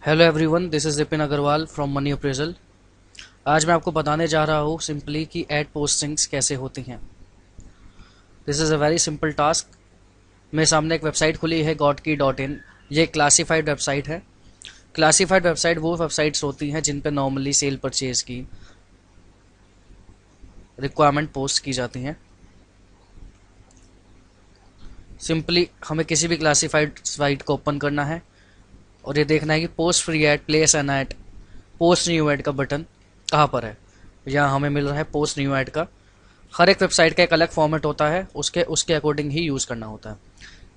Hello everyone, this is Vipin Agrawal from money appraisal. आज मैं आपको बताने जा रहा हूँ सिंपली कि एड पोस्टिंग्स कैसे होती हैं। This is a very simple task. मेरे सामने एक वेबसाइट खुली है gotkey.in। ये क्लासिफाइड वेबसाइट है। क्लासिफाइड वेबसाइट वो वेबसाइट्स होती हैं जिन पे नॉर्मली सेल परचेज की रिक्वायरमेंट पोस्ट की जाती हैं। सिंपली हमें किसी भी क्लासिफाइड साइट को ओपन करना है और ये देखना है कि post free ad, place an ad, post new ad का बटन कहाँ पर है। यहाँ हमें मिल रहा है पोस्ट न्यू एड का। हर एक वेबसाइट का एक अलग फॉर्मेट होता है, उसके अकॉर्डिंग ही यूज़ करना होता है।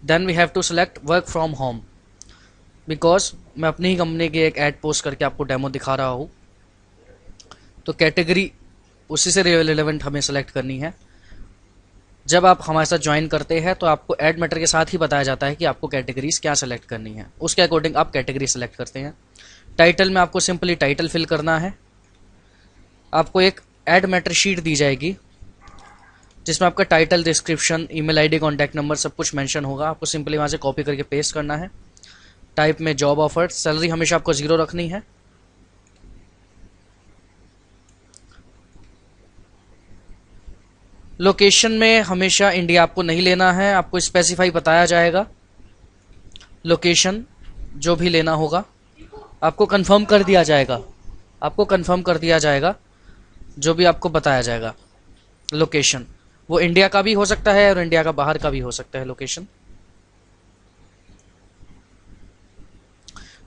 Then we have to select work from home. Because मैं अपनी ही कंपनी की एक ऐड पोस्ट करके आपको डेमो दिखा रहा हूँ, तो कैटेगरी उसी से रिलेवेंट हमें सेलेक्ट करनी है। जब आप हमारे साथ ज्वाइन करते हैं तो आपको एड मैटर के साथ ही बताया जाता है कि आपको कैटेगरीज क्या सेलेक्ट करनी है, उसके अकॉर्डिंग आप कैटेगरी सेलेक्ट करते हैं। टाइटल में आपको सिंपली टाइटल फिल करना है। आपको एक एड मैटर शीट दी जाएगी जिसमें आपका title, description, email ID, contact number सब कुछ मेंशन होगा। आपको सिंपली वहाँ से कॉपी करके पेस्ट करना है। टाइप में जॉब ऑफर, सैलरी हमेशा आपको 0 रखनी है। लोकेशन में हमेशा इंडिया आपको नहीं लेना है, आपको स्पेसिफाई बताया जाएगा लोकेशन जो भी लेना होगा। आपको कंफर्म कर दिया जाएगा, जो भी आपको बताया जाएगा लोकेशन। वो इंडिया का भी हो सकता है और इंडिया का बाहर का भी हो सकता है लोकेशन।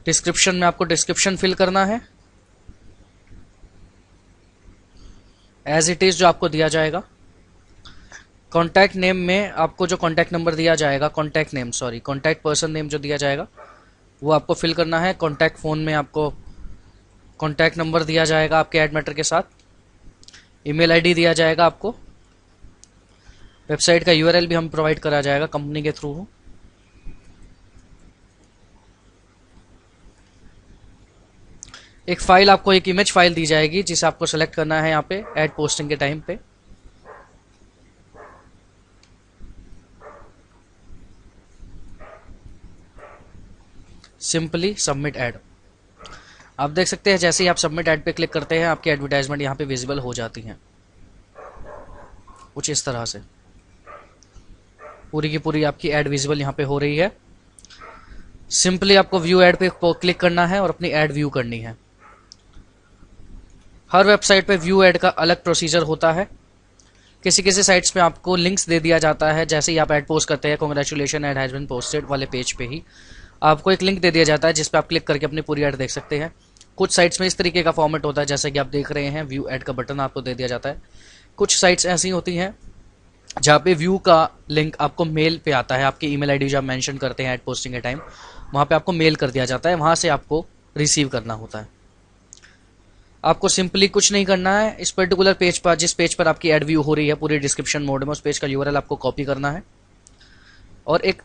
डिस्क्रिप्शन में आपको डिस्क्रिप्शन फिल करना है एज इट इज जो आपको दिया जाएगा। कॉन्टैक्ट नेम में आपको जो कॉन्टैक्ट नंबर दिया जाएगा, कॉन्टैक्ट पर्सन नेम जो दिया जाएगा वो आपको फिल करना है। कॉन्टैक्ट फ़ोन में आपको कॉन्टैक्ट नंबर दिया जाएगा आपके एड मैटर के साथ। ईमेल आईडी दिया जाएगा आपको। वेबसाइट का यूआरएल भी हम प्रोवाइड करा जाएगा कंपनी के थ्रू। एक फाइल, आपको एक इमेज फाइल दी जाएगी जिसे आपको सेलेक्ट करना है यहाँ पे एड पोस्टिंग के टाइम पे। Simply submit ad. आप देख सकते हैं जैसे ही आप सबमिट एड पे क्लिक करते हैं आपकी एडवर्टाइजमेंट यहाँ पे विजिबल हो जाती हैं कुछ इस तरह से। पूरी की पूरी आपकी एड विजिबल यहाँ पे हो रही है। सिंपली आपको व्यू एड पे क्लिक करना है और अपनी एड व्यू करनी है। हर वेबसाइट पे व्यू एड का अलग प्रोसीजर होता है। किसी किसी साइट्स पे आपको लिंक्स दे दिया जाता है। जैसे ही आप एड पोस्ट करते हैं, congratulation ad has been posted वाले पेज पे ही आपको एक लिंक दे दिया जाता है जिस पे आप क्लिक करके अपनी पूरी एड देख सकते हैं। कुछ साइट्स में इस तरीके का फॉर्मेट होता है जैसे कि आप देख रहे हैं, व्यू एड का बटन आपको दे दिया जाता है। कुछ साइट्स ऐसी होती हैं जहाँ पे व्यू का लिंक आपको मेल पे आता है। आपकी ईमेल आईडी जो आप मेंशन करते हैं एड पोस्टिंग के टाइम, वहाँ पे आपको मेल कर दिया जाता है, वहाँ से आपको रिसीव करना होता है। आपको सिंपली कुछ नहीं करना है। इस पर्टिकुलर पेज पर, जिस पेज पर आपकी एड व्यू हो रही है पूरी डिस्क्रिप्शन मोड में, उस पेज का यूआरएल आपको कॉपी करना है और एक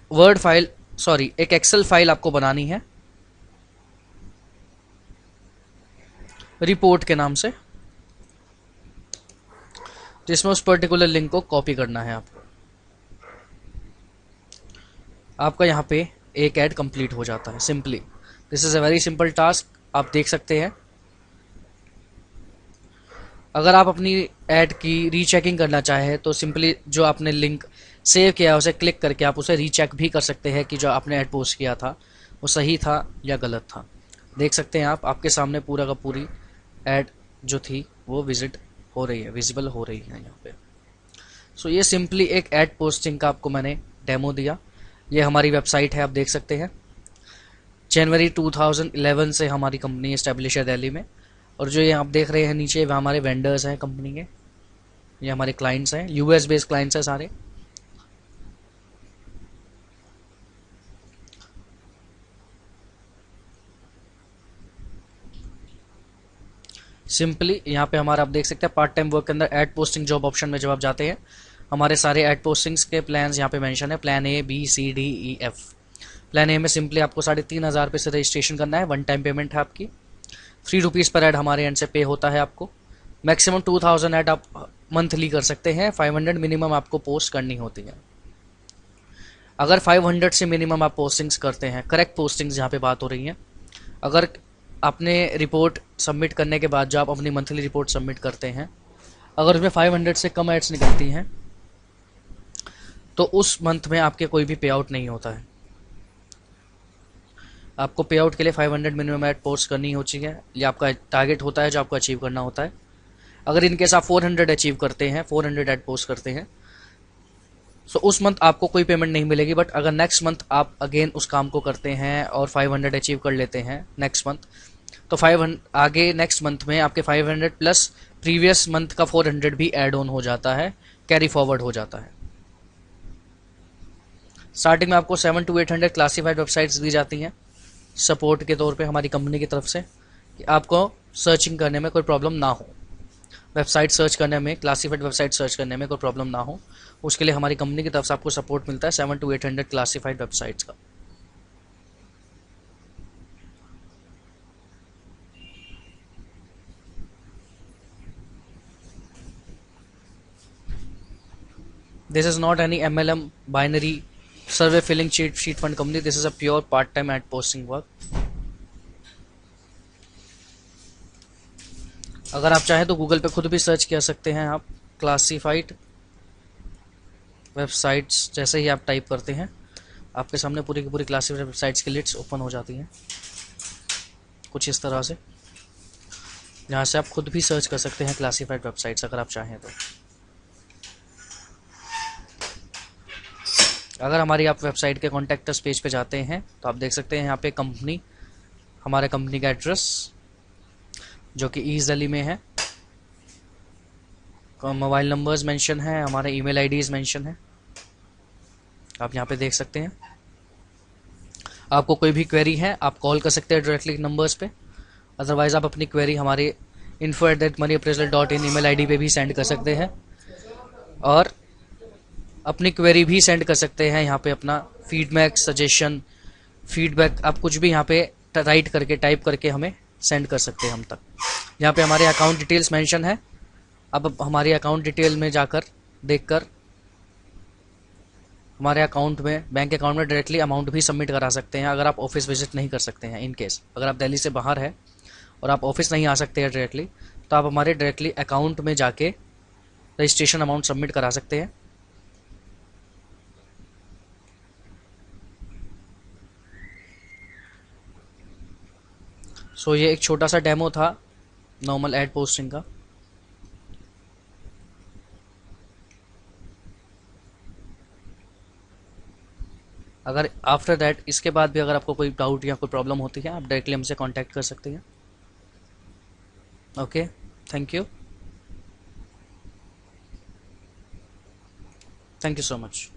एक एक्सेल फाइल आपको बनानी है रिपोर्ट के नाम से, जिसमें उस पर्टिकुलर लिंक को कॉपी करना है आपको। आपका यहाँ पे एक ऐड कंप्लीट हो जाता है। Simply this is a very simple task, आप देख सकते हैं। अगर आप अपनी ऐड की रीचेकिंग करना चाहें तो सिंपली जो आपने लिंक सेव किया है उसे क्लिक करके आप उसे रीचेक भी कर सकते हैं कि जो आपने ऐड पोस्ट किया था वो सही था या गलत था। देख सकते हैं आप, आपके सामने पूरा का पूरी ऐड जो थी वो विजिबल हो रही है यहाँ पे। सो ये सिंपली एक ऐड पोस्टिंग का आपको मैंने डेमो दिया। ये हमारी वेबसाइट है, आप देख सकते हैं। जनवरी 2011 से हमारी कंपनी इस्टेब्लिश है दिल्ली में। और जो ये आप देख रहे हैं नीचे, वह हमारे वेंडर्स हैं कंपनी के, ये हमारे क्लाइंट्स हैं, यूएस बेस्ड क्लाइंट्स हैं सारे। सिंपली यहाँ पे हमारा आप देख सकते हैं पार्ट टाइम वर्क के अंदर ऐड पोस्टिंग जॉब ऑप्शन में जब आप जाते हैं, हमारे सारे ऐड पोस्टिंग्स के प्लान्स यहाँ पे मेंशन है। Plan A, B, C, D, E, F. Plan A में सिंपली आपको 3,500 रुपये से रजिस्ट्रेशन करना है। 1 टाइम पेमेंट है आपकी। ₹3 पर ऐड हमारे एंड से पे होता है आपको। मैक्सिमम 2000 ऐड आप मंथली कर सकते हैं। 500 मिनिमम आपको पोस्ट करनी होती है। अगर 500 से मिनिमम आप पोस्टिंग्स करते हैं, करेक्ट पोस्टिंग्स यहाँ पे बात हो रही है, अगर आपने रिपोर्ट सबमिट करने के बाद जो आप अपनी मंथली रिपोर्ट सबमिट करते हैं, अगर उसमें 500 से कम एड्स निकलती हैं तो उस मंथ में आपके कोई भी पे आउट नहीं होता है। आपको पे आउट के लिए 500 मिनिमम एड पोस्ट करनी होती है, ये आपका टारगेट होता है जो आपको अचीव करना होता है। अगर इनकेस आप 400 अचीव करते हैं, 400 एड पोस्ट करते हैं, सो उस मंथ आपको कोई पेमेंट नहीं मिलेगी। बट अगर नेक्स्ट मंथ आप अगेन उस काम को करते हैं और 500 अचीव कर लेते हैं नेक्स्ट मंथ, तो 500 आगे नेक्स्ट मंथ में आपके 500 प्लस प्रीवियस मंथ का 400 भी ऐड ऑन हो जाता है, कैरी फॉरवर्ड हो जाता है। स्टार्टिंग में आपको 700 to 800 क्लासिफाइड वेबसाइट्स दी जाती हैं सपोर्ट के तौर पे हमारी कंपनी की तरफ से, कि आपको सर्चिंग करने में कोई प्रॉब्लम ना हो, वेबसाइट सर्च करने में, क्लासिफाइड वेबसाइट सर्च करने में कोई प्रॉब्लम ना हो। उसके लिए हमारी कंपनी की तरफ से आपको सपोर्ट मिलता है 700 to 800 क्लासिफाइड वेबसाइट्स का। This is not any MLM binary survey filling sheet fund company. This is a pure part-time ad posting work. अगर आप चाहें तो गूगल पे खुद भी सर्च कर सकते हैं आप क्लासिफाइड वेबसाइट्स। जैसे ही आप टाइप करते हैं आपके सामने पूरी की पूरी क्लासिफाइड वेबसाइट्स की लिस्ट ओपन हो जाती हैं कुछ इस तरह से, जहाँ से आप खुद भी सर्च कर सकते हैं क्लासिफाइड वेबसाइट्स अगर आप चाहें तो। अगर हमारी आप वेबसाइट के कॉन्टैक्टस पेज पे जाते हैं तो आप देख सकते हैं यहाँ पे कंपनी, हमारे कंपनी का एड्रेस जो कि ईस्ट दिल्ली में है, मोबाइल नंबर्स मेंशन है, हमारे ईमेल आईडीज मेंशन है, आप यहाँ पे देख सकते हैं। आपको कोई भी क्वेरी है आप कॉल कर सकते हैं डायरेक्टली नंबर्स पे, अदरवाइज आप अपनी क्वेरी हमारे info@moneyappraisal.in ईमेल आईडी पे भी सेंड कर सकते हैं, और अपनी क्वेरी भी सेंड कर सकते हैं यहाँ पे। अपना फीडबैक, सजेशन, फीडबैक आप कुछ भी यहाँ पे राइट करके, टाइप करके हमें सेंड कर सकते हैं हम तक। यहाँ पे हमारे अकाउंट डिटेल्स मेंशन है, अब हमारे अकाउंट डिटेल में जाकर देखकर हमारे अकाउंट में, बैंक अकाउंट में डायरेक्टली अमाउंट भी सबमिट करा सकते हैं अगर आप ऑफिस विजिट नहीं कर सकते हैं। इन केस अगर आप दिल्ली से बाहर है और आप ऑफिस नहीं आ सकते हैं डायरेक्टली, तो आप हमारे डायरेक्टली अकाउंट में जाके रजिस्ट्रेशन अमाउंट सबमिट करा सकते हैं। सो ये एक छोटा सा डेमो था नॉर्मल एड पोस्टिंग का। अगर आफ्टर दैट, इसके बाद भी अगर आपको कोई डाउट या कोई प्रॉब्लम होती है आप डायरेक्टली हमसे कांटेक्ट कर सकते हैं। Okay, thank you, thank you so much.